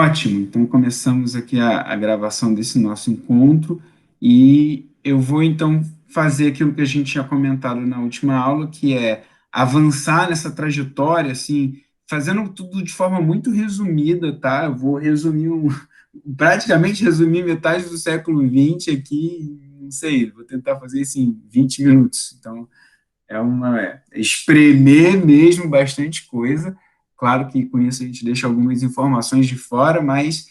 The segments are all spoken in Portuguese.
Ótimo, então começamos aqui a gravação desse nosso encontro e eu vou então fazer aquilo que a gente tinha comentado na última aula, que é avançar nessa trajetória, assim, fazendo tudo de forma muito resumida, tá? Eu vou resumir, praticamente resumir metade do século XX aqui, não sei, vou tentar fazer isso em 20 minutos. Então, espremer mesmo bastante coisa. Claro que com isso a gente deixa algumas informações de fora, mas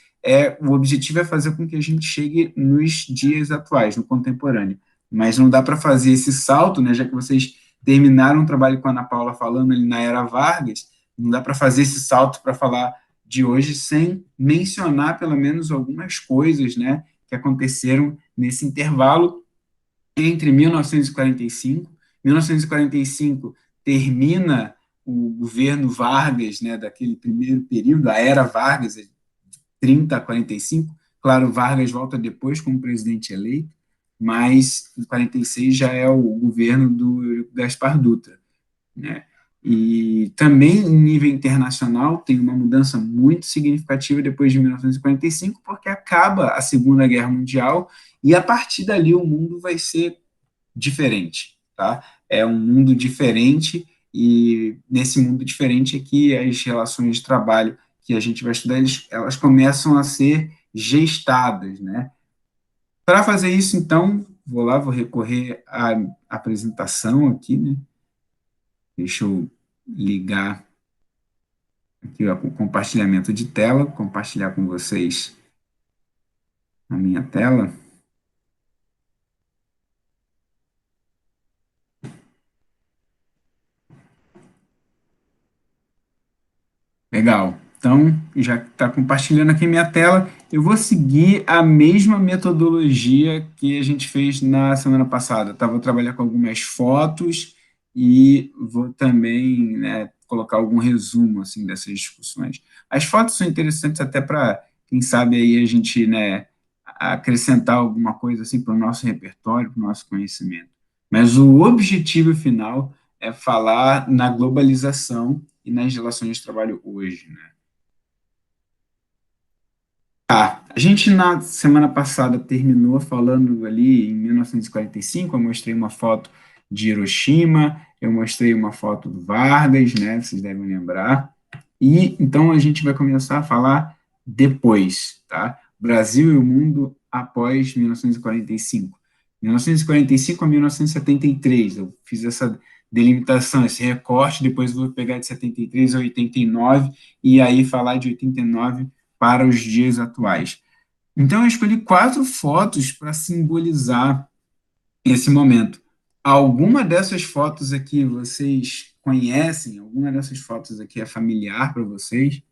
o objetivo é fazer com que a gente chegue nos dias atuais, no contemporâneo. Mas não dá para fazer esse salto, né, já que vocês terminaram o trabalho com a Ana Paula falando ali na era Vargas, não dá para fazer esse salto para falar de hoje sem mencionar pelo menos algumas coisas, né, que aconteceram nesse intervalo entre 1945. 1945 termina o governo Vargas, né, daquele primeiro período, a era Vargas, de 30 a 45. Claro, Vargas volta depois como presidente eleito, mas em 46 já é o governo do Gaspar Dutra, né? E também em nível internacional tem uma mudança muito significativa depois de 1945, porque acaba a Segunda Guerra Mundial e a partir dali o mundo vai ser diferente, tá? É um mundo diferente e nesse mundo diferente é que as relações de trabalho que a gente vai estudar, elas começam a ser gestadas, né? Para fazer isso, então, vou recorrer à apresentação aqui, né? Deixa eu ligar aqui o compartilhamento de tela, compartilhar com vocês a minha tela. Legal. Então, já que está compartilhando aqui minha tela, eu vou seguir a mesma metodologia que a gente fez na semana passada, tá? Vou trabalhar com algumas fotos e vou também, né, colocar algum resumo assim dessas discussões. As fotos são interessantes até para, quem sabe aí a gente, né, acrescentar alguma coisa assim para o nosso repertório, para o nosso conhecimento. Mas o objetivo final é falar na globalização e nas relações de trabalho hoje, né? A gente na semana passada terminou falando ali em 1945, eu mostrei uma foto de Hiroshima, eu mostrei uma foto do Vargas, né? Vocês devem lembrar. E então a gente vai começar a falar depois, tá? Brasil e o mundo após 1945. 1945 a 1973, eu fiz essa delimitação, esse recorte, depois vou pegar de 73 a 89 e aí falar de 89 para os dias atuais. Então, eu escolhi quatro fotos para simbolizar esse momento. Alguma dessas fotos aqui vocês conhecem? Alguma dessas fotos aqui é familiar para vocês?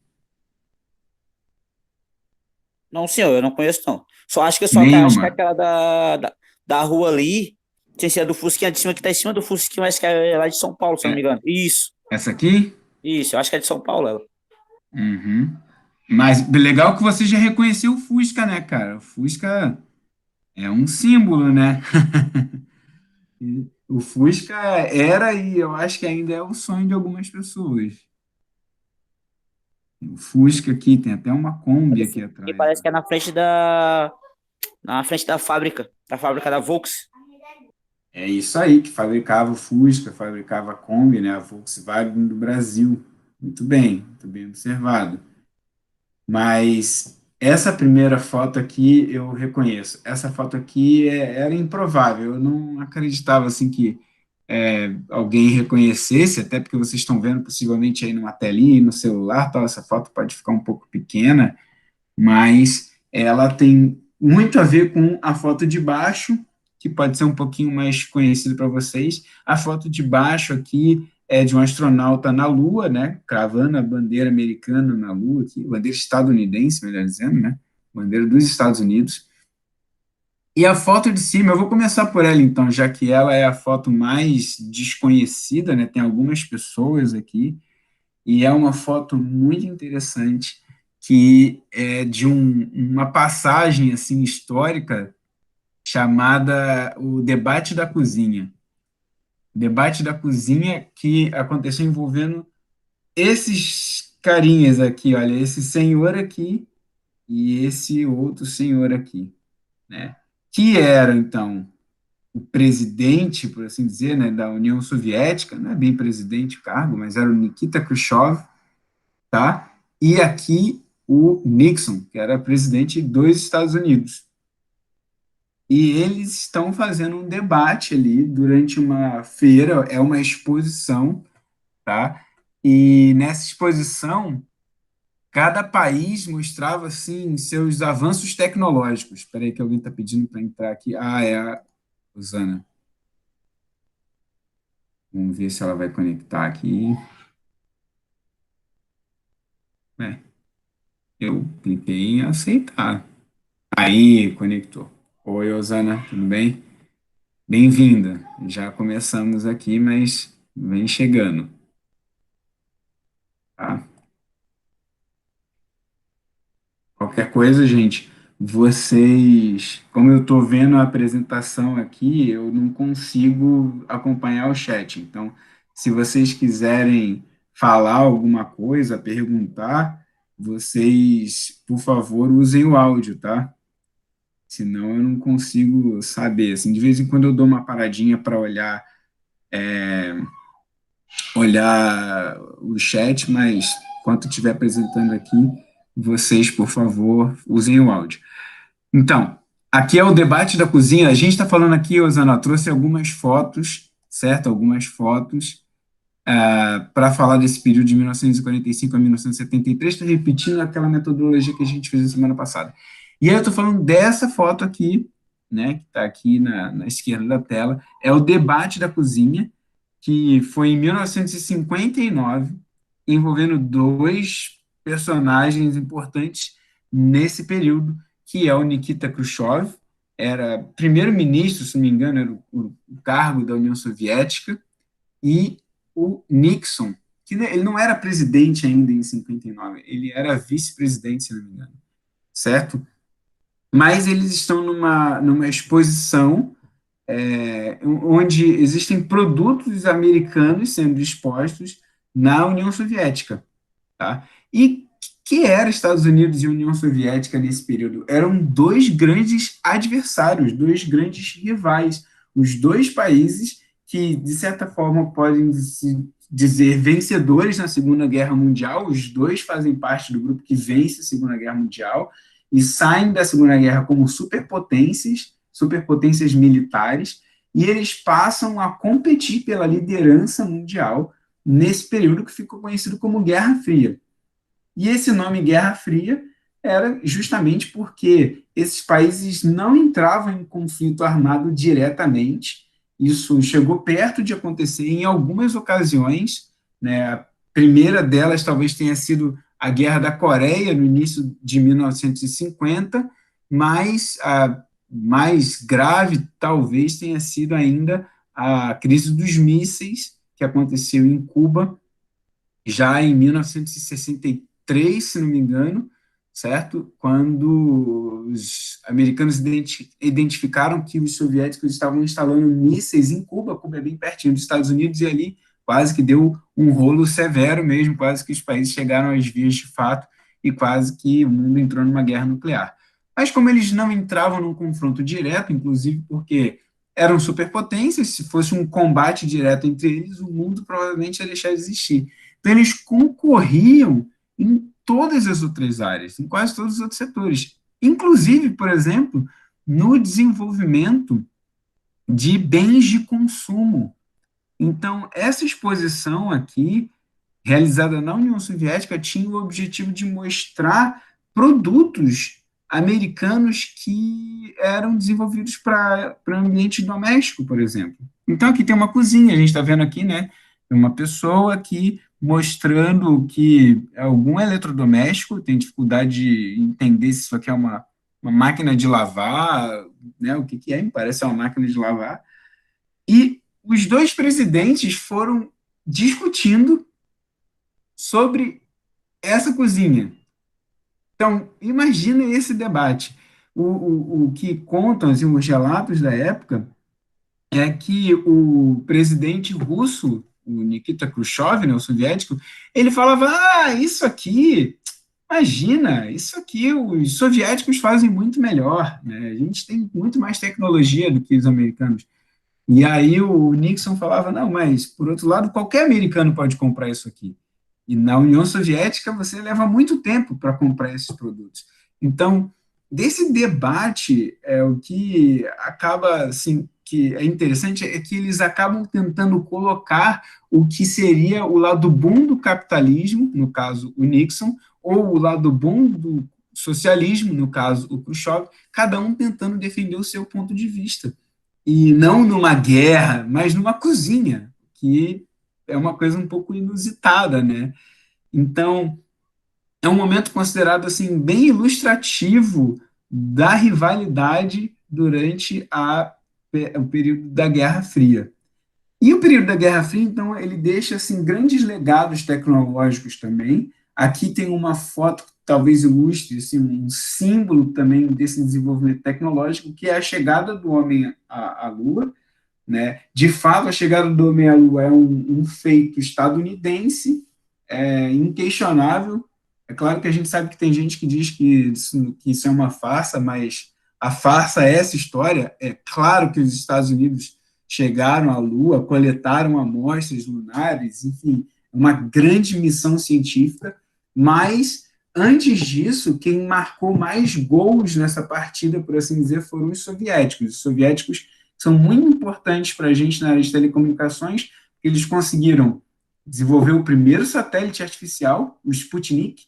Não, senhor, eu não conheço, não. Só acho que acho que é Nenhuma. aquela da rua ali. Tinha sido a do Fusquinha de cima, que tá em cima do Fusquinha, mas que é lá de São Paulo, se eu não me É, engano. Isso, essa aqui? eu acho que é de São Paulo, ela. Uhum. Mas legal que você já reconheceu o Fusca, né, cara? O Fusca é um símbolo, né? O Fusca era e eu acho que ainda é o sonho de algumas pessoas. O Fusca aqui, tem até uma A Kombi do aqui Fusquinha atrás, parece ó. que é na frente da fábrica da Volks. É isso aí, que fabricava o Fusca, fabricava a Kombi, né, a Volkswagen do Brasil. Muito bem observado. Mas essa primeira foto aqui eu reconheço. Essa foto aqui era improvável. Eu não acreditava assim que alguém reconhecesse, até porque vocês estão vendo possivelmente aí numa telinha, no celular, tal. Essa foto pode ficar um pouco pequena, mas ela tem muito a ver com a foto de baixo, que pode ser um pouquinho mais conhecido para vocês. A foto de baixo aqui é de um astronauta na Lua, né, cravando a bandeira americana na Lua, aqui, bandeira estadunidense, melhor dizendo, né, bandeira dos Estados Unidos. E a foto de cima, eu vou começar por ela então, já que ela é a foto mais desconhecida, né, tem algumas pessoas aqui, e é uma foto muito interessante que é de uma passagem assim histórica chamada o Debate da Cozinha. Debate da Cozinha que aconteceu envolvendo esses carinhas aqui, olha, esse senhor aqui e esse outro senhor aqui, né? Que era, então, o presidente, por assim dizer, né, da União Soviética, não é bem presidente o cargo, mas era o Nikita Khrushchev, tá? E aqui o Nixon, que era presidente dos Estados Unidos. E eles estão fazendo um debate ali durante uma feira, é uma exposição, tá? E nessa exposição, cada país mostrava, assim, seus avanços tecnológicos. Espera aí que alguém está pedindo para entrar aqui. Ah, é a Rosana. Vamos ver se ela vai conectar aqui. É, eu cliquei em aceitar. Aí, conectou. Oi, Rosana, tudo bem? Bem-vinda. Já começamos aqui, mas vem chegando, tá? Qualquer coisa, gente, vocês, como eu estou vendo a apresentação aqui, eu não consigo acompanhar o chat. Então, se vocês quiserem falar alguma coisa, perguntar, vocês, por favor, usem o áudio, tá? Senão eu não consigo saber. Assim, de vez em quando eu dou uma paradinha para olhar o chat, mas enquanto estiver apresentando aqui, vocês, por favor, usem o áudio. Então, aqui é o debate da cozinha. A gente está falando aqui, Osana, trouxe algumas fotos, certo? Algumas fotos para falar desse período de 1945 a 1973, estou repetindo aquela metodologia que a gente fez na semana passada. E aí eu estou falando dessa foto aqui, né, que está aqui na esquerda da tela, é o debate da cozinha, que foi em 1959, envolvendo dois personagens importantes nesse período, que é o Nikita Khrushchev, era primeiro-ministro, se não me engano, era o cargo da União Soviética, e o Nixon, que ele não era presidente ainda em 59, ele era vice-presidente, se não me engano, certo? Mas eles estão numa exposição onde existem produtos americanos sendo expostos na União Soviética, tá? E que era Estados Unidos e União Soviética nesse período? Eram dois grandes adversários, dois grandes rivais, os dois países que, de certa forma, podem se dizer vencedores na Segunda Guerra Mundial, os dois fazem parte do grupo que vence a Segunda Guerra Mundial e saem da Segunda Guerra como superpotências, superpotências militares, e eles passam a competir pela liderança mundial nesse período que ficou conhecido como Guerra Fria. E esse nome Guerra Fria era justamente porque esses países não entravam em conflito armado diretamente. Isso chegou perto de acontecer em algumas ocasiões, né? A primeira delas talvez tenha sido a Guerra da Coreia, no início de 1950, mas a mais grave talvez tenha sido ainda a crise dos mísseis, que aconteceu em Cuba já em 1963, se não me engano, certo? Quando os americanos identificaram que os soviéticos estavam instalando mísseis em Cuba, Cuba é bem pertinho dos Estados Unidos, e ali quase que deu um rolo severo mesmo, quase que os países chegaram às vias de fato e quase que o mundo entrou numa guerra nuclear. Mas como eles não entravam num confronto direto, inclusive porque eram superpotências, se fosse um combate direto entre eles, o mundo provavelmente ia deixar de existir. Então, eles concorriam em todas as outras áreas, em quase todos os outros setores. Inclusive, por exemplo, no desenvolvimento de bens de consumo. Então, essa exposição aqui, realizada na União Soviética, tinha o objetivo de mostrar produtos americanos que eram desenvolvidos para o ambiente doméstico, por exemplo. Então, aqui tem uma cozinha, a gente está vendo aqui, né? Uma pessoa aqui mostrando que é algum eletrodoméstico, tem dificuldade de entender se isso aqui é uma máquina de lavar, né? O que, que é? Me parece uma máquina de lavar. E os dois presidentes foram discutindo sobre essa cozinha. Então, imagina esse debate. O que contam assim, os relatos da época é que o presidente russo, o Nikita Khrushchev, né, o soviético, ele falava: ah, isso aqui Imagina, isso aqui os soviéticos fazem muito melhor, né? A gente tem muito mais tecnologia do que os americanos. E aí o Nixon falava, não, mas por outro lado, qualquer americano pode comprar isso aqui. E na União Soviética você leva muito tempo para comprar esses produtos. Então, desse debate, o que acaba, assim, que é interessante é que eles acabam tentando colocar o que seria o lado bom do capitalismo, no caso o Nixon, ou o lado bom do socialismo, no caso o Khrushchev, cada um tentando defender o seu ponto de vista. E não numa guerra, mas numa cozinha, que é uma coisa um pouco inusitada, né? Então, é um momento considerado assim bem ilustrativo da rivalidade durante o período da Guerra Fria. E o período da Guerra Fria, então, ele deixa assim grandes legados tecnológicos também. Aqui tem uma foto que talvez ilustre assim, um símbolo também desse desenvolvimento tecnológico, que é a chegada do homem à Lua, né? De fato, a chegada do homem à Lua é um feito estadunidense, inquestionável. É claro que a gente sabe que tem gente que diz que isso é uma farsa, mas a farsa é essa história. É claro que os Estados Unidos chegaram à Lua, coletaram amostras lunares, enfim, uma grande missão científica, mas antes disso, quem marcou mais gols nessa partida, por assim dizer, foram os soviéticos. Os soviéticos são muito importantes para a gente na área de telecomunicações, porque eles conseguiram desenvolver o primeiro satélite artificial, o Sputnik,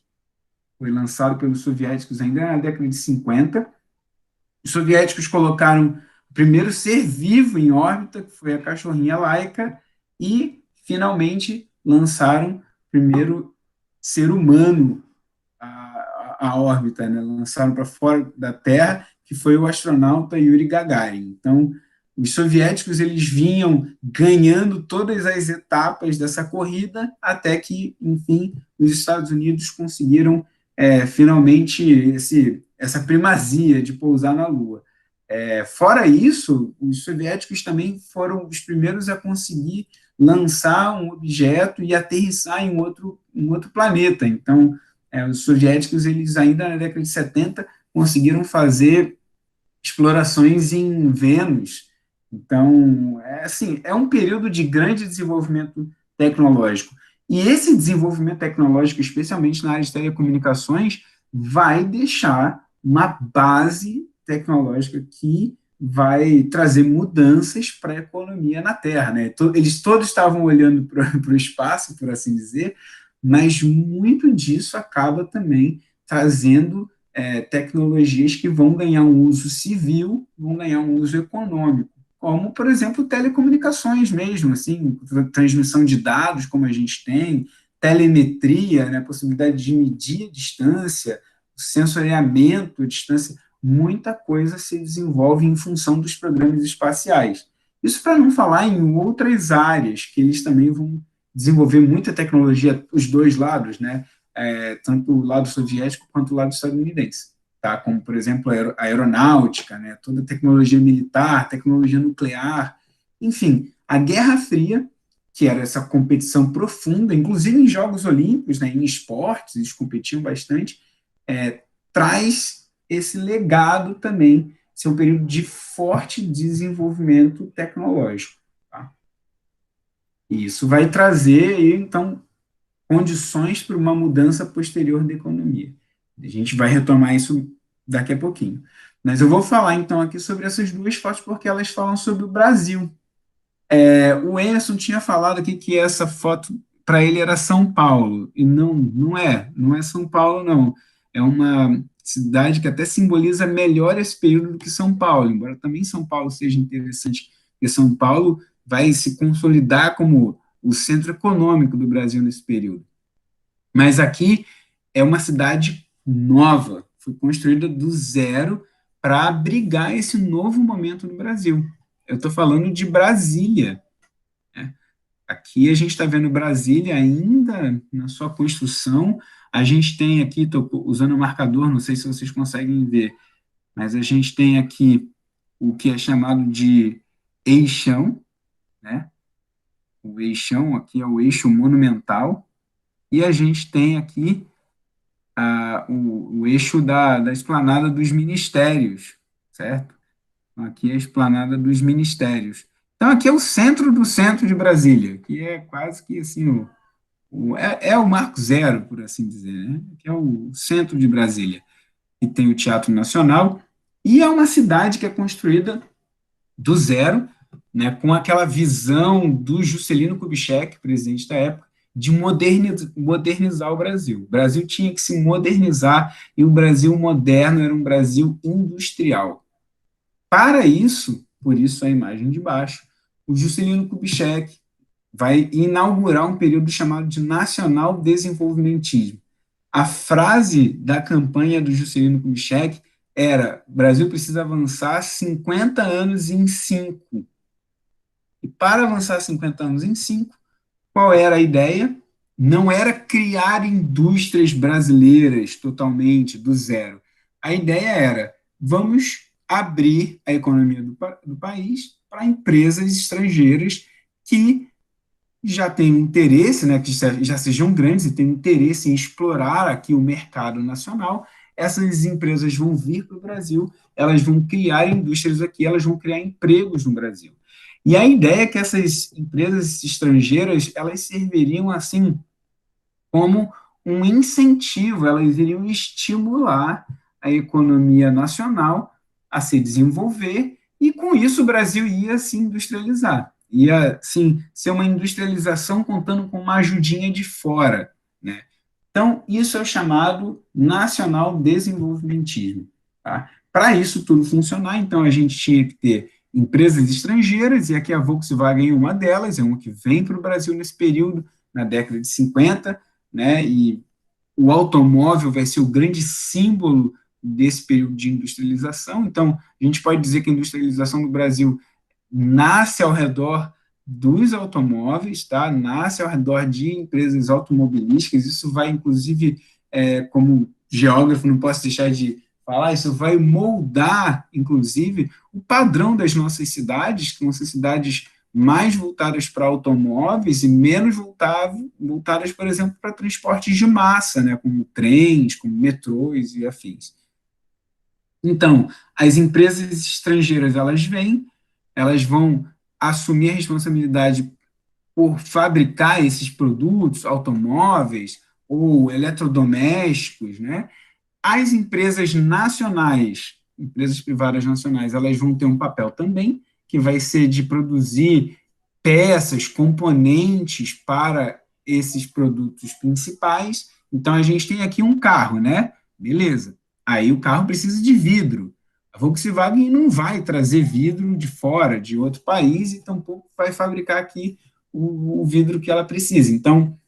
foi lançado pelos soviéticos ainda na década de 50. Os soviéticos colocaram o primeiro ser vivo em órbita, que foi a cachorrinha Laika, e finalmente lançaram o primeiro ser humano à órbita, né? Lançaram para fora da Terra, que foi o astronauta Yuri Gagarin. Então, os soviéticos eles vinham ganhando todas as etapas dessa corrida até que, enfim, os Estados Unidos conseguiram finalmente essa primazia de pousar na Lua. Fora isso, os soviéticos também foram os primeiros a conseguir lançar um objeto e aterrissar em um outro planeta. Então, os soviéticos, eles ainda na década de 70 conseguiram fazer explorações em Vênus. Então, assim, é um período de grande desenvolvimento tecnológico. E esse desenvolvimento tecnológico, especialmente na área de telecomunicações, vai deixar uma base tecnológica que vai trazer mudanças para a economia na Terra, né? Eles todos estavam olhando para o espaço, por assim dizer, mas muito disso acaba também trazendo tecnologias que vão ganhar um uso civil, vão ganhar um uso econômico, como, por exemplo, telecomunicações mesmo, assim, transmissão de dados, como a gente tem, telemetria, né, a possibilidade de medir a distância, sensoriamento, a distância, muita coisa se desenvolve em função dos programas espaciais. Isso para não falar em outras áreas, que eles também vão desenvolver muita tecnologia, os dois lados, né? Tanto o lado soviético quanto o lado estadunidense, tá? Como, por exemplo, a aeronáutica, né? Toda a tecnologia militar, tecnologia nuclear, enfim, a Guerra Fria, que era essa competição profunda, inclusive em Jogos Olímpicos, né, em esportes, eles competiam bastante, traz esse legado também, ser um período de forte desenvolvimento tecnológico. Tá? E isso vai trazer, então, condições para uma mudança posterior da economia. A gente vai retomar isso daqui a pouquinho. Mas eu vou falar então aqui sobre essas duas fotos porque elas falam sobre o Brasil. O Emerson tinha falado aqui que essa foto para ele era São Paulo e não é São Paulo não. É uma cidade que até simboliza melhor esse período do que São Paulo, embora também São Paulo seja interessante, porque São Paulo vai se consolidar como o centro econômico do Brasil nesse período. Mas aqui é uma cidade nova, foi construída do zero para abrigar esse novo momento no Brasil. Eu estou falando de Brasília. Né? Aqui a gente está vendo Brasília ainda na sua construção. A gente tem aqui, estou usando o marcador, não sei se vocês conseguem ver, mas a gente tem aqui o que é chamado de eixão, né? O eixão aqui é o eixo monumental, e a gente tem aqui o eixo da esplanada dos ministérios, certo? Então, aqui é a esplanada dos ministérios. Então, aqui é o centro do centro de Brasília, que é quase que assim, é o Marco Zero, por assim dizer, né? Que é o centro de Brasília, e tem o Teatro Nacional, e é uma cidade que é construída do zero, né, com aquela visão do Juscelino Kubitschek, presidente da época, de modernizar o Brasil. O Brasil tinha que se modernizar e o Brasil moderno era um Brasil industrial. Para isso, por isso a imagem de baixo, o Juscelino Kubitschek vai inaugurar um período chamado de nacional desenvolvimentismo. A frase da campanha do Juscelino Kubitschek era: Brasil precisa avançar 50 anos em 5. E para avançar 50 anos em 5, qual era a ideia? Não era criar indústrias brasileiras totalmente do zero. A ideia era: vamos abrir a economia do país para empresas estrangeiras que já têm interesse, né, que já sejam grandes e têm interesse em explorar aqui o mercado nacional. Essas empresas vão vir para o Brasil, elas vão criar indústrias aqui, elas vão criar empregos no Brasil. E a ideia é que essas empresas estrangeiras, elas serviriam assim como um incentivo, elas iriam estimular a economia nacional a se desenvolver, e com isso o Brasil ia se industrializar. Ia, sim, ser uma industrialização contando com uma ajudinha de fora, né? Então, isso é o chamado nacional desenvolvimentismo. Tá? Para isso tudo funcionar, então a gente tinha que ter empresas estrangeiras, e aqui a Volkswagen é uma delas, é uma que vem para o Brasil nesse período, na década de 50, né? E o automóvel vai ser o grande símbolo desse período de industrialização. Então, a gente pode dizer que a industrialização do Brasil nasce ao redor dos automóveis, tá? Nasce ao redor de empresas automobilísticas. Isso vai, inclusive, como geógrafo, não posso deixar de falar, isso vai moldar, inclusive, o padrão das nossas cidades, que vão ser cidades mais voltadas para automóveis e menos voltadas, por exemplo, para transportes de massa, né, como trens, como metrôs e afins. Então, as empresas estrangeiras, elas vão assumir a responsabilidade por fabricar esses produtos, automóveis ou eletrodomésticos, né? As empresas nacionais, empresas privadas nacionais, elas vão ter um papel também, que vai ser de produzir peças, componentes para esses produtos principais. Então, a gente tem aqui um carro, né? Beleza. Aí o carro precisa de vidro. A Volkswagen não vai trazer vidro de fora, de outro país, e tampouco vai fabricar aqui o vidro que ela precisa. Então,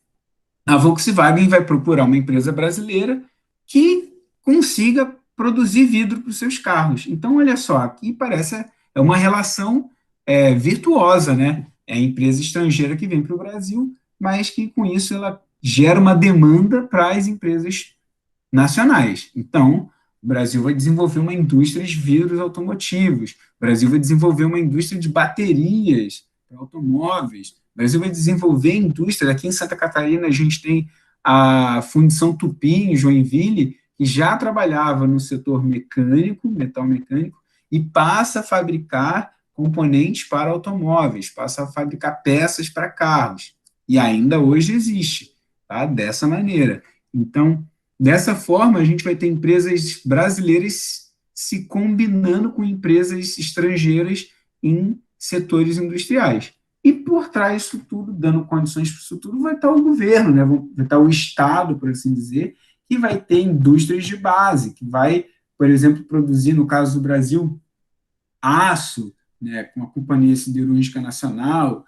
a Volkswagen vai procurar uma empresa brasileira que consiga produzir vidro para os seus carros. Então, olha só, aqui parece uma relação virtuosa, né? É a empresa estrangeira que vem para o Brasil, mas que com isso ela gera uma demanda para as empresas nacionais. Então, o Brasil vai desenvolver uma indústria de vidros automotivos, o Brasil vai desenvolver uma indústria de baterias para automóveis, o Brasil vai desenvolver indústria. Aqui em Santa Catarina, a gente tem a Fundição Tupi, em Joinville, que já trabalhava no setor mecânico, metal mecânico, e passa a fabricar componentes para automóveis, passa a fabricar peças para carros. E ainda hoje existe, tá? Dessa maneira. Então, dessa forma, a gente vai ter empresas brasileiras se combinando com empresas estrangeiras em setores industriais. E por trás disso tudo, dando condições para isso tudo, vai estar o governo, né? Vai estar o Estado, por assim dizer, que vai ter indústrias de base, que vai, por exemplo, produzir, no caso do Brasil, aço, né, com a Companhia Siderúrgica Nacional,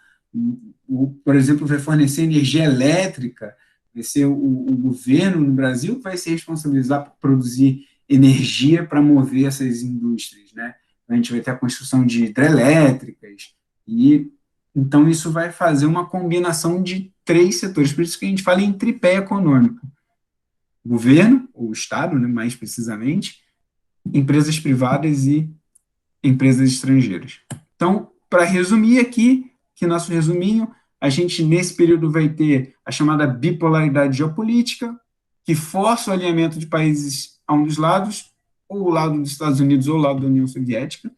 por exemplo, vai fornecer energia elétrica, vai ser o governo no Brasil que vai se responsabilizar por produzir energia para mover essas indústrias, né? A gente vai ter a construção de hidrelétricas, e então isso vai fazer uma combinação de três setores, por isso que a gente fala em tripé econômico: governo, ou Estado, né, mais precisamente, empresas privadas e empresas estrangeiras. Então, para resumir aqui, que nosso resuminho, a gente nesse período vai ter a chamada bipolaridade geopolítica, que força o alinhamento de países a um dos lados, ou o lado dos Estados Unidos ou o lado da União Soviética.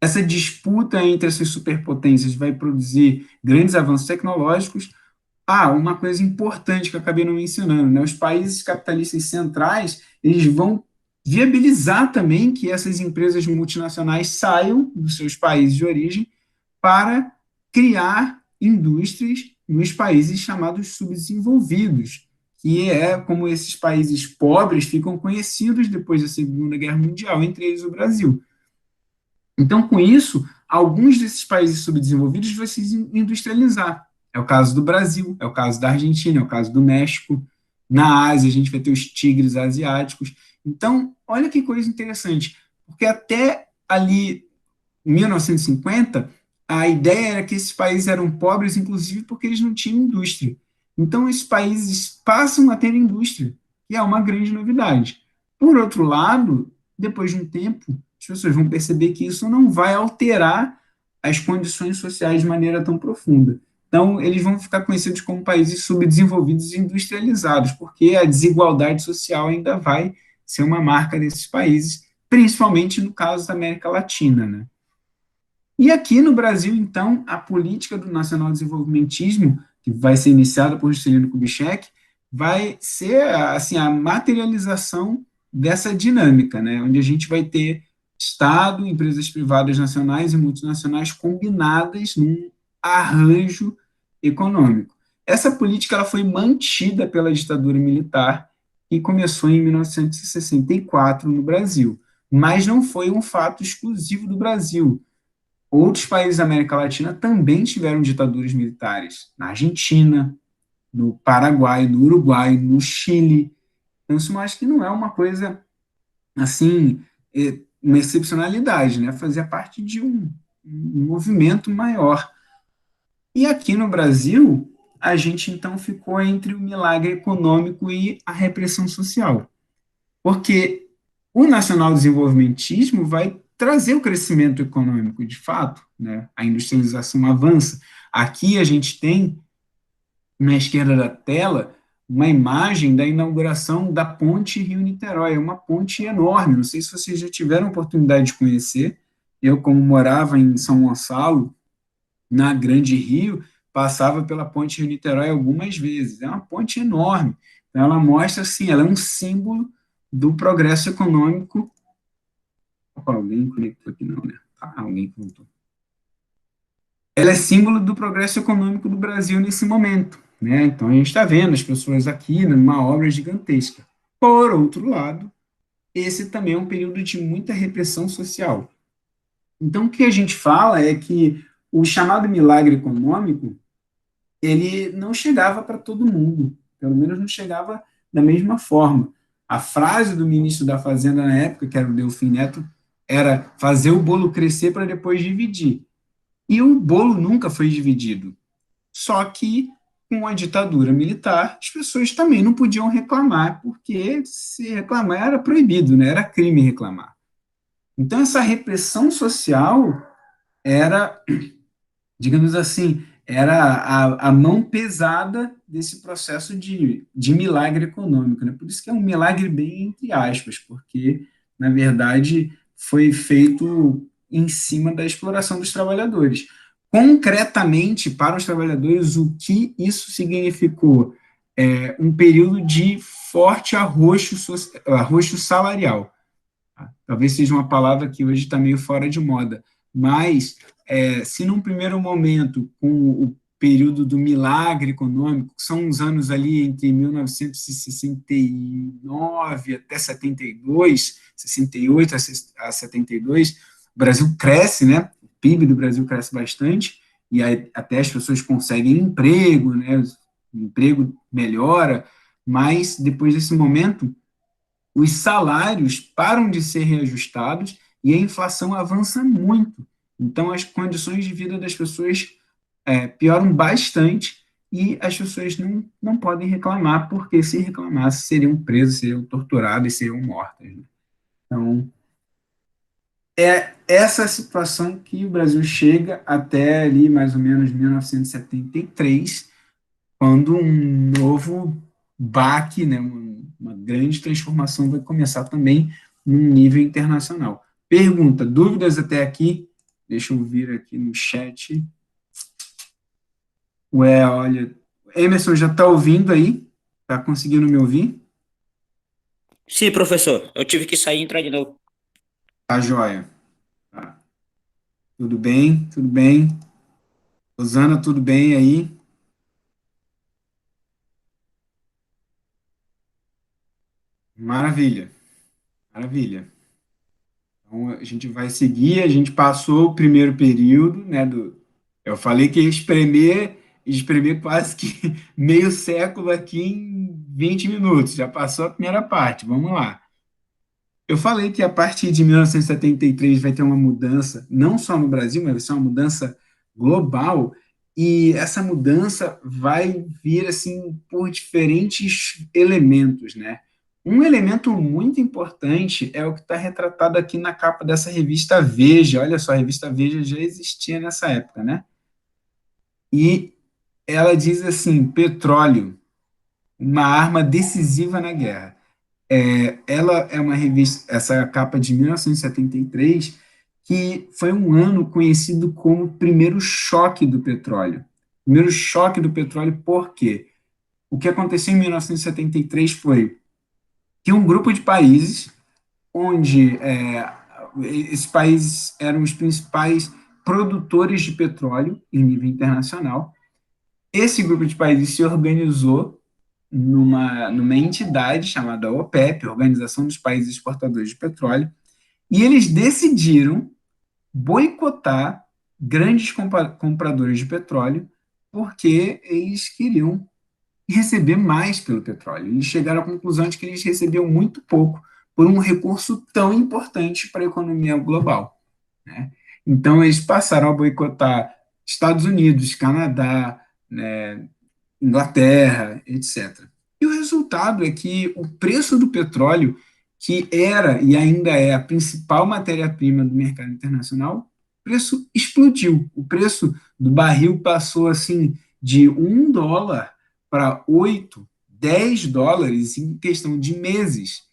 Essa disputa entre essas superpotências vai produzir grandes avanços tecnológicos. Uma coisa importante que eu acabei não mencionando, né? Os países capitalistas centrais, eles vão viabilizar também que essas empresas multinacionais saiam dos seus países de origem para criar indústrias nos países chamados subdesenvolvidos, que é como esses países pobres ficam conhecidos depois da Segunda Guerra Mundial, entre eles o Brasil. Então, com isso, alguns desses países subdesenvolvidos vão se industrializar. É o caso do Brasil, é o caso da Argentina, é o caso do México. Na Ásia, a gente vai ter os tigres asiáticos. Então, olha que coisa interessante, porque até ali, 1950, a ideia era que esses países eram pobres, inclusive porque eles não tinham indústria. Então, esses países passam a ter indústria, que é uma grande novidade. Por outro lado, depois de um tempo, as pessoas vão perceber que isso não vai alterar as condições sociais de maneira tão profunda. Então, eles vão ficar conhecidos como países subdesenvolvidos e industrializados, porque a desigualdade social ainda vai ser uma marca desses países, principalmente no caso da América Latina, né? E aqui no Brasil, então, a política do nacional-desenvolvimentismo, que vai ser iniciada por Juscelino Kubitschek, vai ser assim, a materialização dessa dinâmica, né, onde a gente vai ter Estado, empresas privadas nacionais e multinacionais combinadas num arranjo econômico. Essa política ela foi mantida pela ditadura militar e começou em 1964 no Brasil, mas não foi um fato exclusivo do Brasil. Outros países da América Latina também tiveram ditaduras militares, na Argentina, no Paraguai, no Uruguai, no Chile. Então, isso eu acho que não é uma coisa, assim, uma excepcionalidade, né? Fazia parte de um movimento maior. E aqui no Brasil, a gente então ficou entre o milagre econômico e a repressão social. Porque o nacional-desenvolvimentismo vai trazer o crescimento econômico, de fato, né? A industrialização avança. Aqui a gente tem, na esquerda da tela, uma imagem da inauguração da ponte Rio-Niterói. É uma ponte enorme, não sei se vocês já tiveram oportunidade de conhecer. Eu, como morava em São Gonçalo, na Grande Rio, passava pela ponte Rio-Niterói algumas vezes. É uma ponte enorme. Então, ela mostra, assim, ela é um símbolo do progresso econômico. Opa, alguém conectou aqui, não, né? Alguém conectou. Ela é símbolo do progresso econômico do Brasil nesse momento, né? Então, a gente está vendo as pessoas aqui numa obra gigantesca. Por outro lado, esse também é um período de muita repressão social. Então, o que a gente fala é que o chamado milagre econômico, ele não chegava para todo mundo, pelo menos não chegava da mesma forma. A frase do ministro da Fazenda na época, que era o Delfim Neto, era fazer o bolo crescer para depois dividir. E o bolo nunca foi dividido. Só que, com a ditadura militar, as pessoas também não podiam reclamar, porque se reclamar era proibido, né? Era crime reclamar. Então, essa repressão social era, digamos assim, era a mão pesada desse processo de milagre econômico, né? Por isso que é um milagre bem entre aspas, porque, na verdade, foi feito em cima da exploração dos trabalhadores. Concretamente, para os trabalhadores, o que isso significou? Um período de forte arroxo salarial. Talvez seja uma palavra que hoje está meio fora de moda, mas se num primeiro momento, com o período do milagre econômico, que são uns anos ali entre 1969 até 72, 68 a 72, o Brasil cresce, né? O PIB do Brasil cresce bastante, e aí até as pessoas conseguem emprego, né? O emprego melhora, mas depois desse momento, os salários param de ser reajustados e a inflação avança muito. Então, as condições de vida das pessoas pioram bastante e as pessoas não podem reclamar, porque se reclamassem, seriam presas, seriam torturadas, seriam mortas. Né? Então, é essa situação que o Brasil chega até ali, mais ou menos, 1973, quando um novo baque, né, grande transformação vai começar também num nível internacional. Pergunta, dúvidas até aqui? Deixa eu vir aqui no chat. Ué, olha, Emerson já está ouvindo aí? Está conseguindo me ouvir? Sim, professor. Eu tive que sair e entrar de novo. Tá joia. Tá. Tudo bem, tudo bem. Rosana, tudo bem aí? Maravilha, maravilha. Então, a gente vai seguir, a gente passou o primeiro período, né, eu falei que ia espremer quase que meio século aqui em 20 minutos, já passou a primeira parte, vamos lá. Eu falei que a partir de 1973 vai ter uma mudança, não só no Brasil, mas vai ser uma mudança global, e essa mudança vai vir assim por diferentes elementos, né? Um elemento muito importante é o que está retratado aqui na capa dessa revista Veja. Olha só, a revista Veja já existia nessa época, né? E ela diz assim: petróleo, uma arma decisiva na guerra. Ela é uma revista, essa capa de 1973, que foi um ano conhecido como o primeiro choque do petróleo. Primeiro choque do petróleo, por quê? O que aconteceu em 1973 foi que um grupo de países, onde esses países eram os principais produtores de petróleo em nível internacional, esse grupo de países se organizou numa entidade chamada OPEP, Organização dos Países Exportadores de Petróleo, e eles decidiram boicotar grandes compradores de petróleo porque eles queriam receber mais pelo petróleo. Eles chegaram à conclusão de que eles recebiam muito pouco por um recurso tão importante para a economia global, né? Então, eles passaram a boicotar Estados Unidos, Canadá, né, Inglaterra, etc. E o resultado é que o preço do petróleo, que era e ainda é a principal matéria-prima do mercado internacional, o preço explodiu. O preço do barril passou assim de US$ 1 para 8, US$ 10 em questão de meses.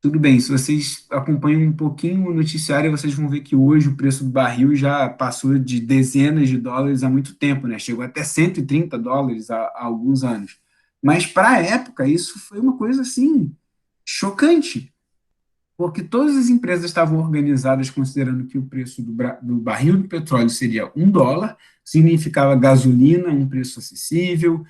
Tudo bem, se vocês acompanham um pouquinho o noticiário, vocês vão ver que hoje o preço do barril já passou de dezenas de dólares há muito tempo, né? Chegou até US$ 130 há alguns anos. Mas para a época, isso foi uma coisa assim chocante, porque todas as empresas estavam organizadas considerando que o preço do barril de petróleo seria US$ 1, significava gasolina, um preço acessível,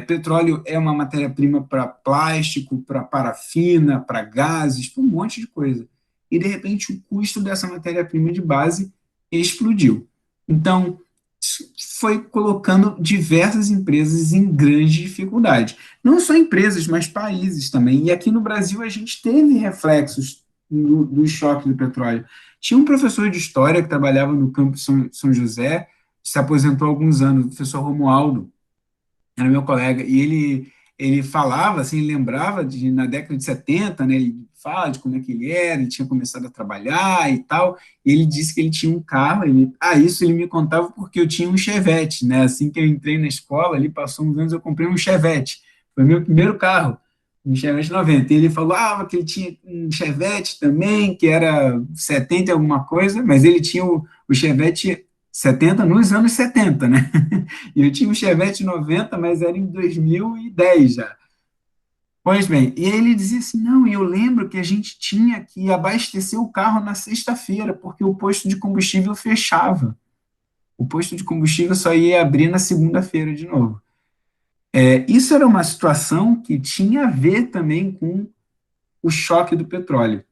petróleo é uma matéria-prima para plástico, para parafina, para gases, para um monte de coisa. E, de repente, o custo dessa matéria-prima de base explodiu. Então, isso foi colocando diversas empresas em grande dificuldade. Não só empresas, mas países também. E aqui no Brasil a gente teve reflexos do choque do petróleo. Tinha um professor de história que trabalhava no campo São José, se aposentou há alguns anos, o professor Romualdo, era meu colega, e ele falava, assim, lembrava na década de 70, né, ele fala de como é que ele era, ele tinha começado a trabalhar e tal, e ele disse que ele tinha um carro, isso ele me contava porque eu tinha um Chevette, né, assim que eu entrei na escola, ali passou uns anos, eu comprei um Chevette, foi meu primeiro carro, um Chevette 90, e ele falou, que ele tinha um Chevette também, que era 70 e alguma coisa, mas ele tinha o Chevette 70 nos anos 70, né? E eu tinha um Chevette 90, mas era em 2010 já. Pois bem, e aí ele dizia assim, não, e eu lembro que a gente tinha que abastecer o carro na sexta-feira, porque o posto de combustível fechava. O posto de combustível só ia abrir na segunda-feira de novo. Isso era uma situação que tinha a ver também com o choque do petróleo.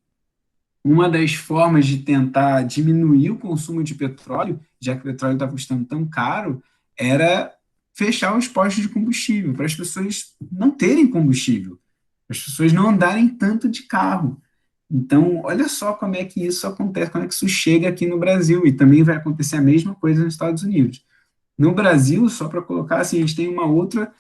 Uma das formas de tentar diminuir o consumo de petróleo, já que o petróleo está custando tão caro, era fechar os postos de combustível, para as pessoas não terem combustível, para as pessoas não andarem tanto de carro. Então, olha só como é que isso acontece, como é que isso chega aqui no Brasil, e também vai acontecer a mesma coisa nos Estados Unidos. No Brasil, só para colocar assim, a gente tem uma outra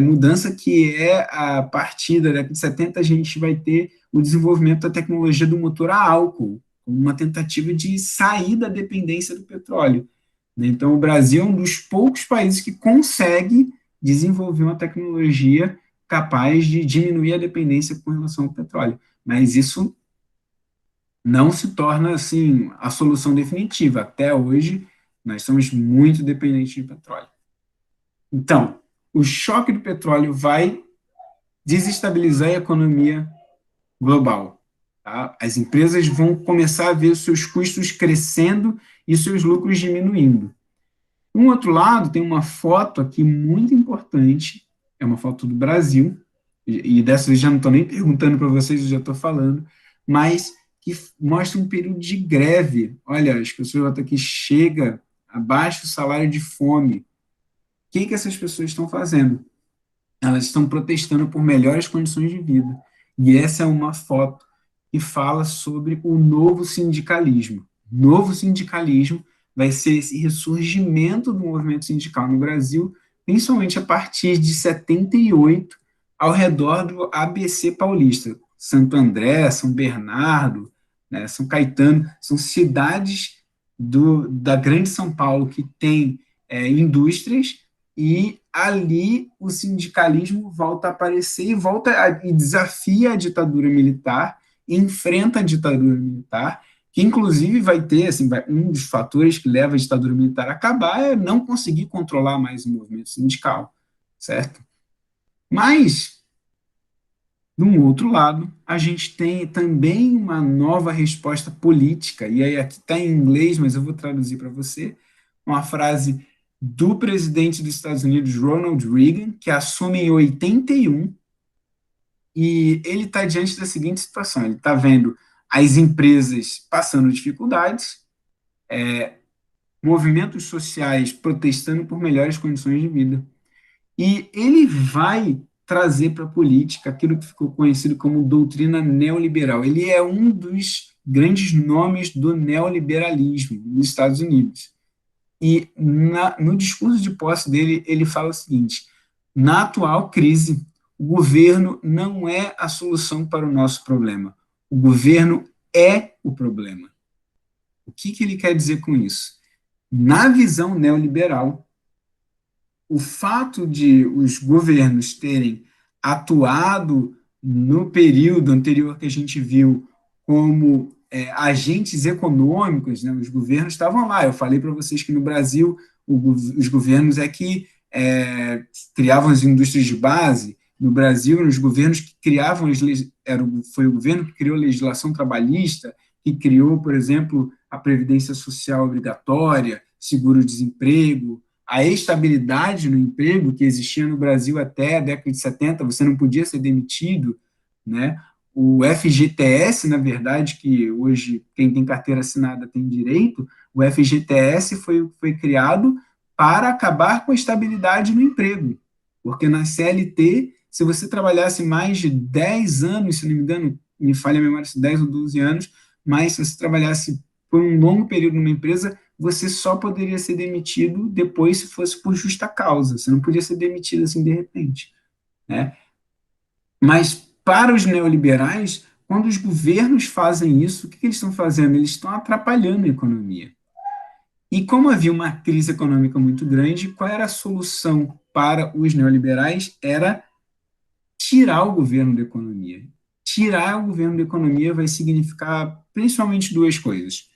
mudança que é a partir da década de 70, a gente vai ter o desenvolvimento da tecnologia do motor a álcool, como uma tentativa de sair da dependência do petróleo, né? Então, o Brasil é um dos poucos países que consegue desenvolver uma tecnologia capaz de diminuir a dependência com relação ao petróleo. Mas isso não se torna, assim, a solução definitiva. Até hoje, nós somos muito dependentes de petróleo. Então, o choque do petróleo vai desestabilizar a economia global. Tá? As empresas vão começar a ver os seus custos crescendo e seus lucros diminuindo. Um outro lado, tem uma foto aqui muito importante, é uma foto do Brasil, e dessa vez já não estou nem perguntando para vocês, eu já estou falando, mas que mostra um período de greve. Olha, as pessoas aqui chega abaixo do salário de fome. O que essas pessoas estão fazendo? Elas estão protestando por melhores condições de vida. E essa é uma foto que fala sobre o novo sindicalismo. Novo sindicalismo vai ser esse ressurgimento do movimento sindical no Brasil, principalmente a partir de 78, ao redor do ABC paulista. Santo André, São Bernardo, né, São Caetano, são cidades da Grande São Paulo que têm indústrias, e ali o sindicalismo volta a aparecer e desafia a ditadura militar, enfrenta a ditadura militar, que inclusive vai ter, assim, um dos fatores que leva a ditadura militar a acabar é não conseguir controlar mais o movimento sindical, certo? Mas, de um outro lado, a gente tem também uma nova resposta política, e aí aqui está em inglês, mas eu vou traduzir para você, uma frase do presidente dos Estados Unidos, Ronald Reagan, que assume em 81, e ele está diante da seguinte situação, ele está vendo as empresas passando dificuldades, movimentos sociais protestando por melhores condições de vida, e ele vai trazer para a política aquilo que ficou conhecido como doutrina neoliberal. Ele é um dos grandes nomes do neoliberalismo nos Estados Unidos. E no discurso de posse dele, ele fala o seguinte: na atual crise, o governo não é a solução para o nosso problema. O governo é o problema. O que ele quer dizer com isso? Na visão neoliberal, o fato de os governos terem atuado no período anterior que a gente viu como agentes econômicos, né, os governos estavam lá. Eu falei para vocês que no Brasil os governos é que criavam as indústrias de base. No Brasil, os governos que criavam, foi o governo que criou a legislação trabalhista, que criou, por exemplo, a previdência social obrigatória, seguro-desemprego, a estabilidade no emprego que existia no Brasil até a década de 70, você não podia ser demitido, né? O FGTS, na verdade, que hoje quem tem carteira assinada tem direito, o FGTS foi criado para acabar com a estabilidade no emprego, porque na CLT, se você trabalhasse mais de 10 anos, se não me engano, me falha a memória, 10 ou 12 anos, mas se você trabalhasse por um longo período numa empresa, você só poderia ser demitido depois se fosse por justa causa, você não podia ser demitido assim de repente, né? Mas para os neoliberais, quando os governos fazem isso, o que eles estão fazendo? Eles estão atrapalhando a economia. E como havia uma crise econômica muito grande, qual era a solução para os neoliberais? Era tirar o governo da economia. Tirar o governo da economia vai significar principalmente duas coisas: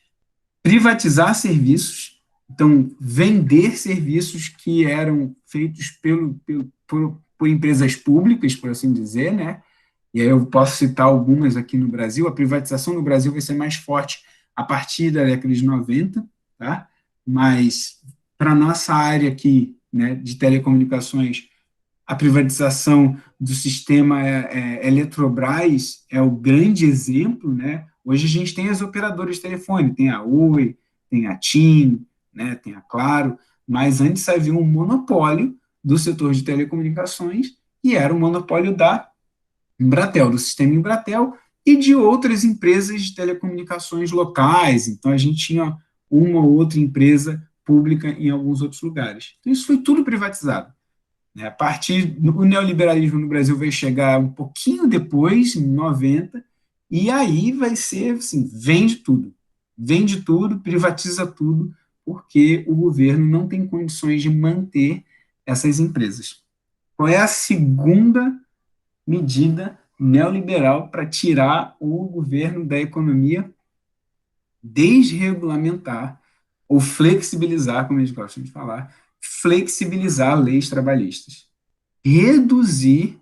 privatizar serviços, então vender serviços que eram feitos por empresas públicas, por assim dizer, né? E aí eu posso citar algumas aqui no Brasil. A privatização no Brasil vai ser mais forte a partir da década de 90, tá? Mas para a nossa área aqui, né, de telecomunicações, a privatização do sistema Eletrobras é o grande exemplo, né? Hoje a gente tem as operadoras de telefone, tem a Oi, tem a TIM, né, tem a Claro, mas antes havia um monopólio do setor de telecomunicações e era o monopólio da Embratel, do sistema Embratel e de outras empresas de telecomunicações locais. Então a gente tinha uma ou outra empresa pública em alguns outros lugares. Então isso foi tudo privatizado. A partir o neoliberalismo no Brasil vai chegar um pouquinho depois, em 90, e aí vai ser assim, vende tudo, privatiza tudo, porque o governo não tem condições de manter essas empresas. Qual é a segunda medida neoliberal para tirar o governo da economia, desregulamentar ou flexibilizar, como eles gostam de falar, flexibilizar leis trabalhistas, reduzir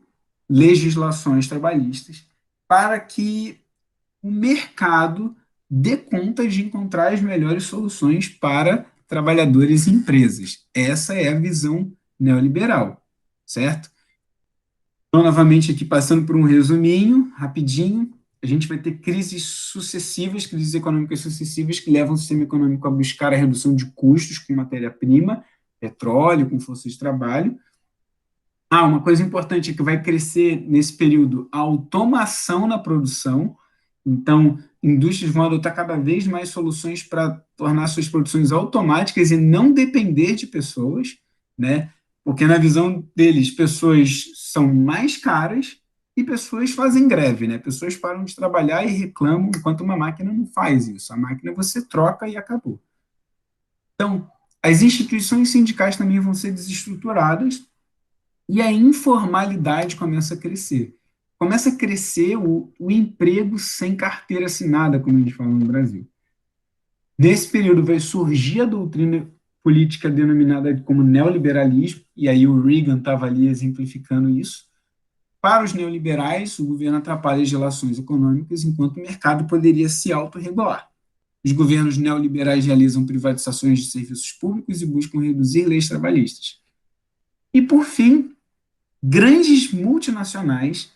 legislações trabalhistas para que o mercado dê conta de encontrar as melhores soluções para trabalhadores e empresas. Essa é a visão neoliberal, certo? Então, novamente, aqui passando por um resuminho, rapidinho, a gente vai ter crises sucessivas, crises econômicas sucessivas, que levam o sistema econômico a buscar a redução de custos com matéria-prima, petróleo, com força de trabalho. Uma coisa importante é que vai crescer nesse período a automação na produção, então indústrias vão adotar cada vez mais soluções para tornar suas produções automáticas e não depender de pessoas, né? Porque na visão deles, pessoas são mais caras e pessoas fazem greve, né? Pessoas param de trabalhar e reclamam, enquanto uma máquina não faz isso. A máquina você troca e acabou. Então, as instituições sindicais também vão ser desestruturadas e a informalidade começa a crescer. Começa a crescer o emprego sem carteira assinada, como a gente fala no Brasil. Nesse período vai surgir a doutrina política denominada como neoliberalismo, e aí o Reagan estava ali exemplificando isso. Para os neoliberais, o governo atrapalha as relações econômicas, enquanto o mercado poderia se autorregular. Os governos neoliberais realizam privatizações de serviços públicos e buscam reduzir leis trabalhistas. E, por fim, grandes multinacionais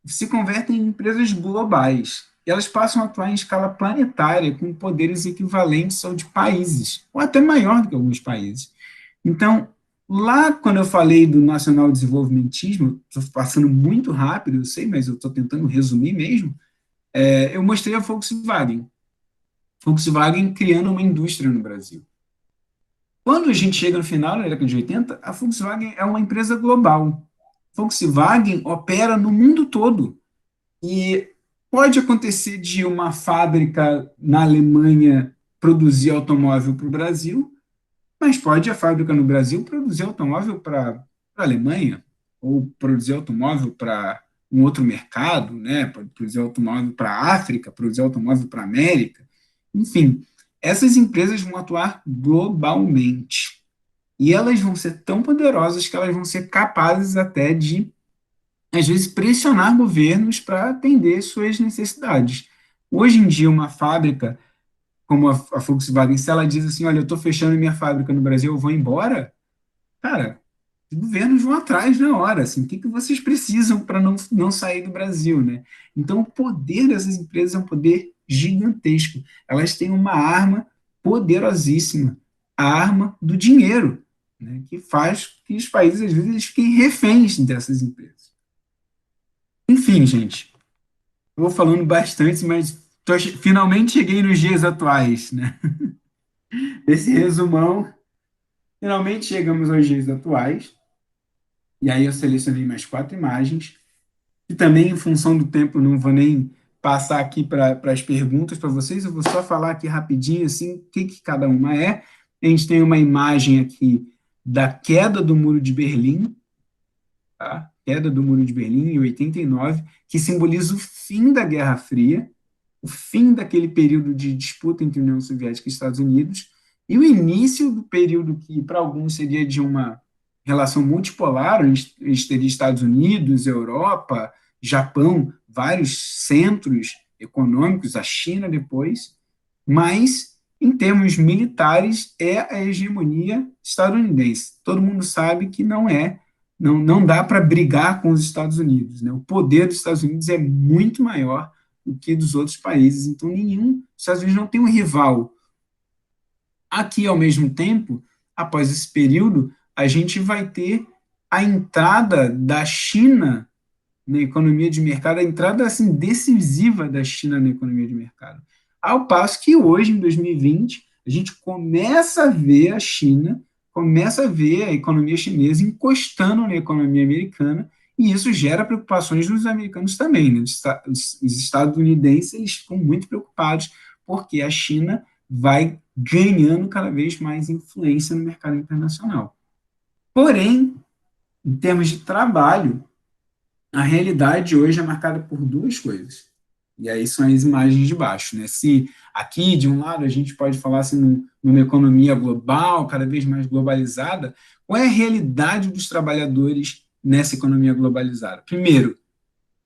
se convertem em empresas globais. E elas passam a atuar em escala planetária, com poderes equivalentes ao de países, ou até maior do que alguns países. Então, lá quando eu falei do nacional desenvolvimentismo, estou passando muito rápido, eu sei, mas eu estou tentando resumir mesmo, eu mostrei a Volkswagen. Volkswagen criando uma indústria no Brasil. Quando a gente chega no final da década de 80, a Volkswagen é uma empresa global. Volkswagen opera no mundo todo. E pode acontecer de uma fábrica na Alemanha produzir automóvel para o Brasil, mas pode a fábrica no Brasil produzir automóvel para a Alemanha, ou produzir automóvel para um outro mercado, né? Pode produzir automóvel para a África, produzir automóvel para a América. Enfim, essas empresas vão atuar globalmente. E elas vão ser tão poderosas que elas vão ser capazes até de às vezes, pressionar governos para atender suas necessidades. Hoje em dia, uma fábrica como a Volkswagen, se ela diz assim, olha, eu estou fechando minha fábrica no Brasil, eu vou embora, cara, os governos vão atrás na hora, assim, o que vocês precisam para não sair do Brasil, né? Então, o poder dessas empresas é um poder gigantesco. Elas têm uma arma poderosíssima, a arma do dinheiro, né, que faz que os países, às vezes, fiquem reféns dessas empresas. Enfim, gente, vou falando bastante, mas finalmente cheguei nos dias atuais, né? Esse resumão, finalmente chegamos aos dias atuais. E aí eu selecionei mais 4 imagens. E também, em função do tempo, não vou nem passar aqui para as perguntas para vocês, eu vou só falar aqui rapidinho assim, o que cada uma é. A gente tem uma imagem aqui da queda do Muro de Berlim, tá? Queda do Muro de Berlim em 89, que simboliza o fim da Guerra Fria, o fim daquele período de disputa entre União Soviética e Estados Unidos, e o início do período que, para alguns, seria de uma relação multipolar, onde a gente teria Estados Unidos, Europa, Japão, vários centros econômicos, a China depois, mas, em termos militares, é a hegemonia estadunidense. Todo mundo sabe que não dá para brigar com os Estados Unidos, né? O poder dos Estados Unidos é muito maior do que dos outros países, então os Estados Unidos não tem um rival. Aqui, ao mesmo tempo, após esse período, a gente vai ter a entrada da China na economia de mercado, a entrada assim, decisiva da China na economia de mercado. Ao passo que hoje, em 2020, a gente começa a ver a China, começa a ver a economia chinesa encostando na economia americana, e isso gera preocupações nos americanos também. Né? Os estadunidenses eles ficam muito preocupados porque a China vai ganhando cada vez mais influência no mercado internacional. Porém, em termos de trabalho, A realidade hoje é marcada por duas coisas. E aí são as imagens de baixo, né? Se aqui, de um lado, a gente pode falar assim, numa economia global, cada vez mais globalizada, qual é a realidade dos trabalhadores nessa economia globalizada? Primeiro,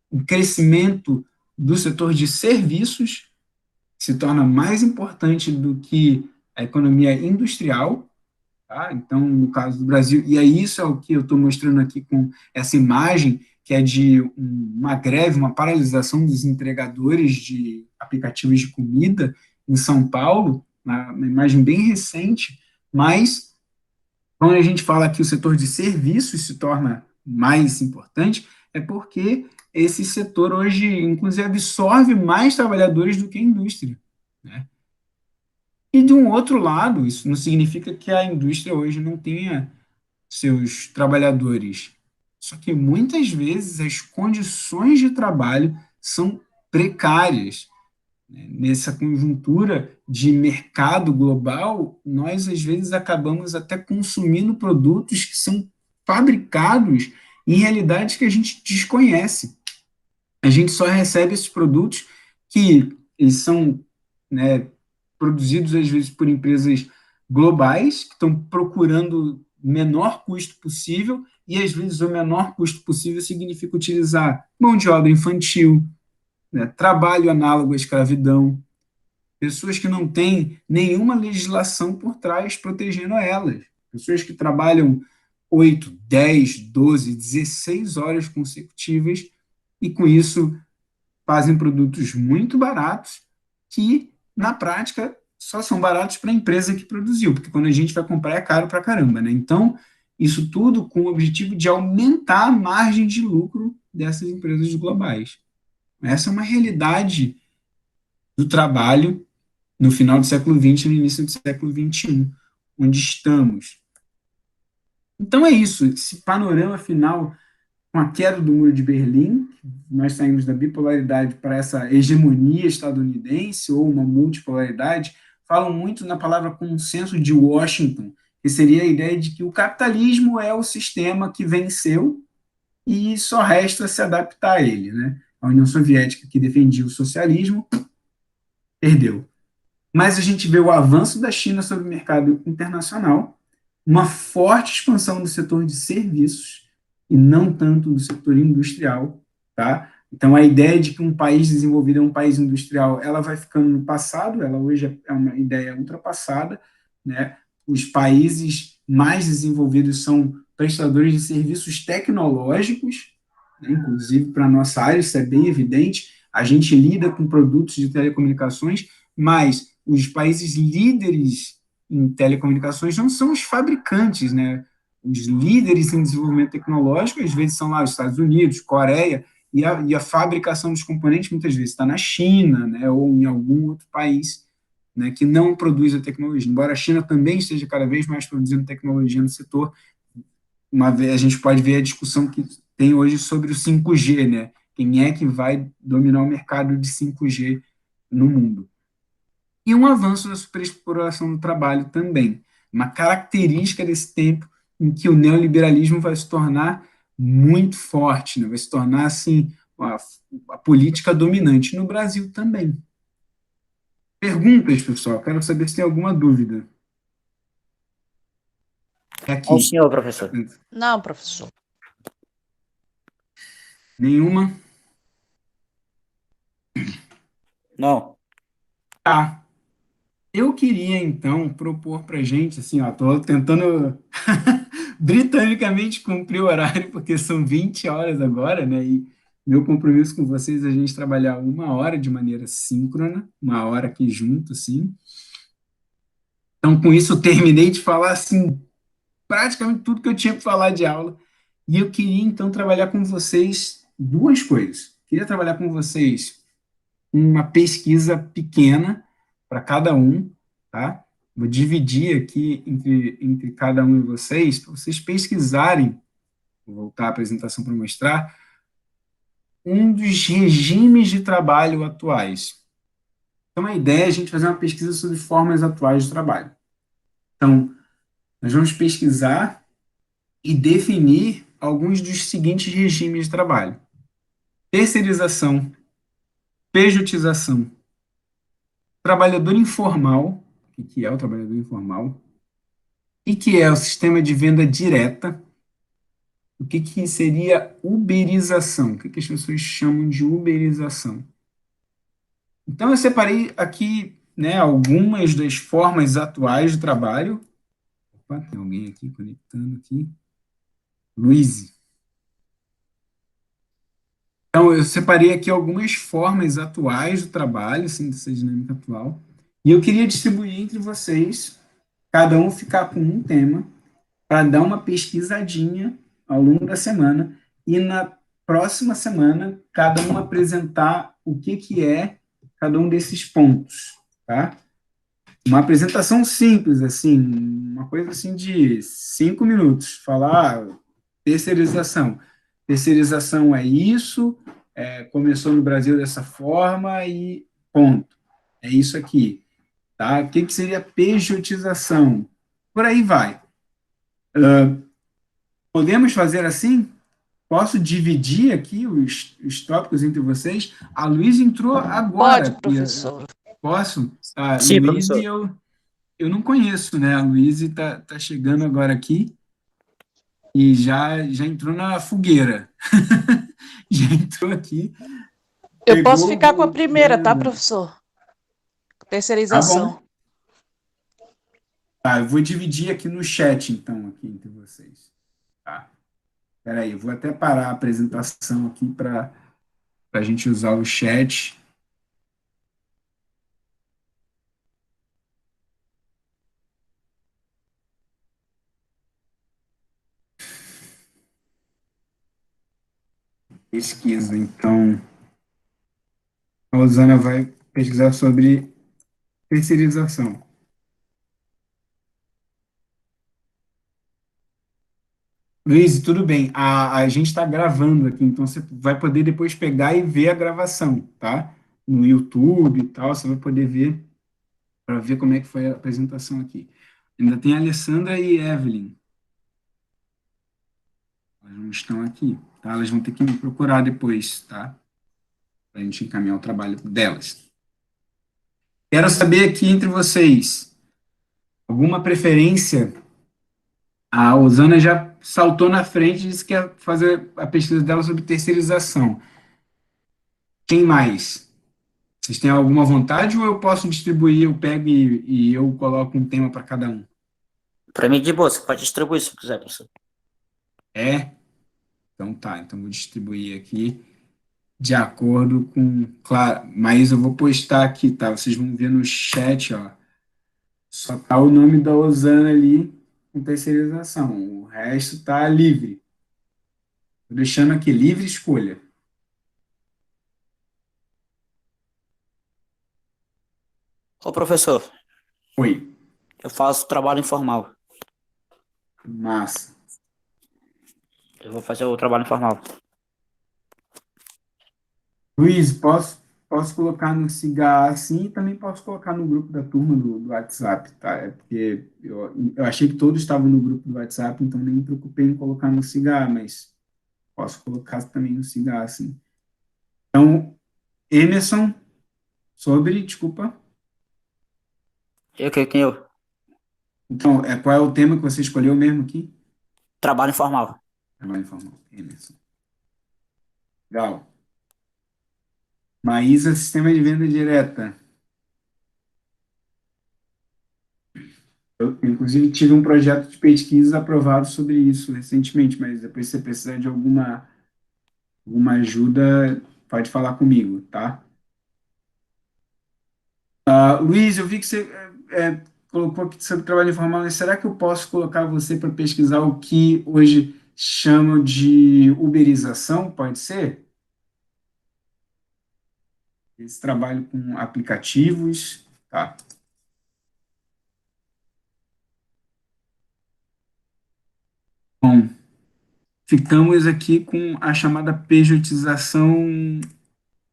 o crescimento do setor de serviços se torna mais importante do que a economia industrial, tá? Então, no caso do Brasil, e aí isso é o que eu estou mostrando aqui com essa imagem, que é de uma greve, uma paralisação dos entregadores de aplicativos de comida em São Paulo, uma imagem bem recente, mas quando a gente fala que o setor de serviços se torna mais importante, é porque esse setor hoje, inclusive, absorve mais trabalhadores do que a indústria, né? E de um outro lado, isso não significa que a indústria hoje não tenha seus trabalhadores. Só que muitas vezes as condições de trabalho são precárias. Nessa conjuntura de mercado global, nós às vezes acabamos até consumindo produtos que são fabricados em realidades que a gente desconhece. A gente só recebe esses produtos que eles são, né, produzidos às vezes por empresas globais que estão procurando o menor custo possível e às vezes o menor custo possível significa utilizar mão de obra infantil, né, trabalho análogo à escravidão, pessoas que não têm nenhuma legislação por trás protegendo elas, pessoas que trabalham 8, 10, 12, 16 horas consecutivas e com isso fazem produtos muito baratos que, na prática, só são baratos para a empresa que produziu, porque quando a gente vai comprar é caro para caramba, né? Então, isso tudo com o objetivo de aumentar a margem de lucro dessas empresas globais. Essa é uma realidade do trabalho no final do século XX e no início do século XXI, onde estamos. Então é isso, esse panorama final com a queda do Muro de Berlim, nós saímos da bipolaridade para essa hegemonia estadunidense ou uma multipolaridade, falam muito na palavra consenso de Washington, que seria a ideia de que o capitalismo é o sistema que venceu e só resta se adaptar a ele, né? A União Soviética, que defendia o socialismo, perdeu. Mas a gente vê o avanço da China sobre o mercado internacional, uma forte expansão do setor de serviços e não tanto do setor industrial, tá? Então a ideia de que um país desenvolvido é um país industrial, ela vai ficando no passado, ela hoje é uma ideia ultrapassada, né? Os países mais desenvolvidos são prestadores de serviços tecnológicos, né? Inclusive para a nossa área, isso é bem evidente, a gente lida com produtos de telecomunicações, mas os países líderes em telecomunicações não são os fabricantes, né? Os líderes em desenvolvimento tecnológico, às vezes, são lá os Estados Unidos, Coreia, e a fabricação dos componentes muitas vezes está na China, né? Ou em algum outro país, né? Que não produz a tecnologia. Embora a China também esteja cada vez mais produzindo tecnologia no setor, uma vez a gente pode ver a discussão que tem hoje sobre o 5G, né? Quem é que vai dominar o mercado de 5G no mundo? E um avanço da superexploração do trabalho também. Uma característica desse tempo em que o neoliberalismo vai se tornar muito forte, né? Vai se tornar assim a política dominante no Brasil também. Perguntas, pessoal? Quero saber se tem alguma dúvida. É Ao aqui. senhor, professor. Não, professor. Nenhuma? Não. Tá. Eu queria, então, propor para a gente, assim, ó, estou tentando britanicamente cumprir o horário, porque são 20 horas agora, né? E meu compromisso com vocês é a gente trabalhar 1 hora de maneira síncrona, 1 hora aqui junto, assim. Então, com isso, eu terminei de falar, assim, praticamente tudo que eu tinha para falar de aula. E eu queria, então, trabalhar com vocês duas coisas. Queria trabalhar com vocês uma pesquisa pequena para cada um, tá? Vou dividir aqui entre cada um de vocês, para vocês pesquisarem, vou voltar à apresentação para mostrar, um dos regimes de trabalho atuais. Então, a ideia é a gente fazer uma pesquisa sobre formas atuais de trabalho. Então, nós vamos pesquisar e definir alguns dos seguintes regimes de trabalho. terceirização, pejotização, trabalhador informal, o que é o trabalhador informal, e que é o sistema de venda direta, o que seria uberização, o que as pessoas chamam de uberização. Então, eu separei aqui, né, algumas das formas atuais de trabalho. Opa, tem alguém aqui conectando aqui. Luiz. Então, eu separei aqui algumas formas atuais do trabalho, assim, dessa dinâmica atual. E eu queria distribuir entre vocês, cada um ficar com um tema, para dar uma pesquisadinha ao longo da semana. E na próxima semana, cada um apresentar o que é cada um desses pontos, tá? Uma apresentação simples, assim, uma coisa assim de 5 minutos. Falar terceirização. Terceirização é isso, começou no Brasil dessa forma e ponto. É isso aqui. Tá? O que seria pejotização? Por aí vai. Podemos fazer assim? Posso dividir aqui os tópicos entre vocês? A Luísa entrou agora Pode, aqui. professor. Posso? A Sim, Luísa, professor. eu não conheço, né? A Luísa tá chegando agora aqui e já entrou na fogueira. Já entrou aqui, Eu posso pegou ficar com a o primeira, tá, ganhador. professor? Tá bom. Terceirização. Tá, eu vou dividir aqui no chat, então, aqui entre vocês. Tá? Peraí, eu vou até parar a apresentação aqui para a gente usar o chat. Pesquisa. Então, a Rosana vai pesquisar sobre terceirização. Luiz, tudo bem. A gente está gravando aqui, então você vai poder depois pegar e ver a gravação, tá? No YouTube e tal, você vai poder ver para ver como é que foi a apresentação aqui. Ainda tem a Alessandra e Evelyn. Elas não estão aqui, tá? Elas vão ter que me procurar depois, tá? Para a gente encaminhar o trabalho delas. Quero saber aqui entre vocês, alguma preferência? A Osana já saltou na frente e disse que ia fazer a pesquisa dela sobre terceirização. Quem mais? Vocês têm alguma vontade ou eu posso distribuir, eu pego e eu coloco um tema para cada um? Para mim, de boa, você pode distribuir se quiser, professor. É? Então tá, então vou distribuir aqui de acordo com. Claro, mas eu vou postar aqui, tá? Vocês vão ver no chat, ó. Só tá o nome da Osana ali com terceirização. O resto tá livre. Tô deixando aqui livre escolha. Ô, professor, Oi, eu faço trabalho informal. massa. Eu vou fazer o trabalho informal. Luiz, posso colocar no Cigar assim e também posso colocar no grupo da turma do WhatsApp, tá? É porque eu achei que todos estavam no grupo do WhatsApp, então nem me preocupei em colocar no Cigar, mas posso colocar também no Cigar, assim. Então, Emerson, sobre, desculpa. Quem eu? Então, qual é o tema que você escolheu mesmo aqui? Trabalho informal. Trabalho informal, Emerson. Legal. Maísa, sistema de venda direta. Eu, inclusive, tive um projeto de pesquisa aprovado sobre isso recentemente, mas depois, se você precisar de alguma ajuda, pode falar comigo, tá? Luiz, eu vi que você colocou aqui sobre trabalho informal, mas será que eu posso colocar você para pesquisar o que hoje chamam de uberização? Pode ser? Esse trabalho com aplicativos, tá? Bom, ficamos aqui com a chamada pejotização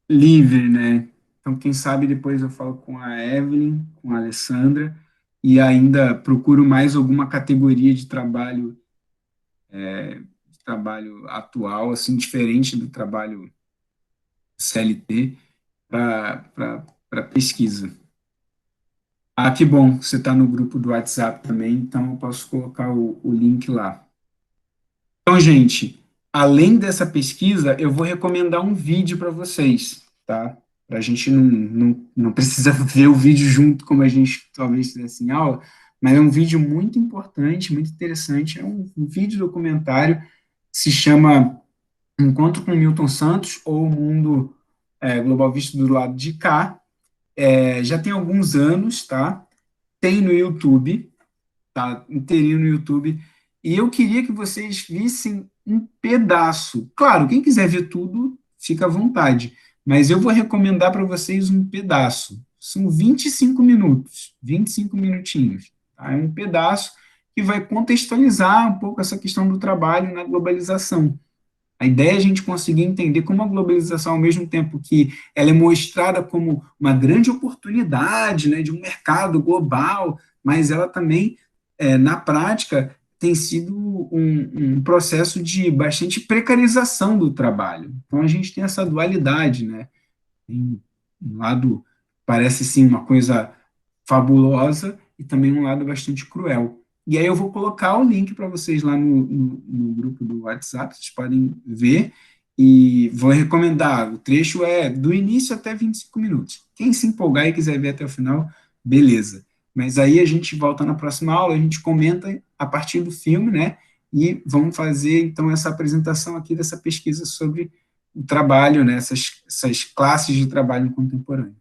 livre, né? Então, quem sabe depois eu falo com a Evelyn, com a Alessandra, e ainda procuro mais alguma categoria de trabalho atual, assim, diferente do trabalho. CLT para pesquisa. Ah, que bom, você está no grupo do WhatsApp também, então eu posso colocar o link lá. Então, gente, além dessa pesquisa, eu vou recomendar um vídeo para vocês, tá? Para a gente não precisa ver o vídeo junto, como a gente talvez fizesse em aula, mas é um vídeo muito importante, muito interessante. É um vídeo documentário que se chama Encontro com Milton Santos, ou O Mundo Global Visto do Lado de Cá. Já tem alguns anos, tá? Tem no YouTube, tá inteirinho no YouTube, e eu queria que vocês vissem um pedaço. Claro, quem quiser ver tudo, fica à vontade, mas eu vou recomendar para vocês um pedaço. São 25 minutos, 25 minutinhos. Tá? É um pedaço que vai contextualizar um pouco essa questão do trabalho na globalização. A ideia é a gente conseguir entender como a globalização, ao mesmo tempo que ela é mostrada como uma grande oportunidade, né, de um mercado global, mas ela também, na prática, tem sido um processo de bastante precarização do trabalho. Então, a gente tem essa dualidade, né? Tem um lado, parece sim uma coisa fabulosa, e também um lado bastante cruel. E aí eu vou colocar o link para vocês lá no grupo do WhatsApp, vocês podem ver, e vou recomendar, o trecho é do início até 25 minutos. Quem se empolgar e quiser ver até o final, beleza. Mas aí a gente volta na próxima aula, a gente comenta a partir do filme, né? E vamos fazer então essa apresentação aqui dessa pesquisa sobre o trabalho, né? Essas classes de trabalho contemporâneo.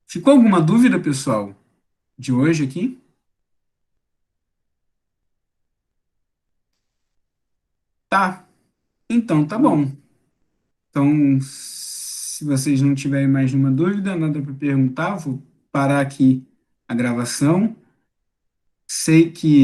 Ficou alguma dúvida, pessoal, de hoje aqui? Tá, então tá bom. Então, se vocês não tiverem mais nenhuma dúvida, nada para perguntar, vou parar aqui a gravação. Sei que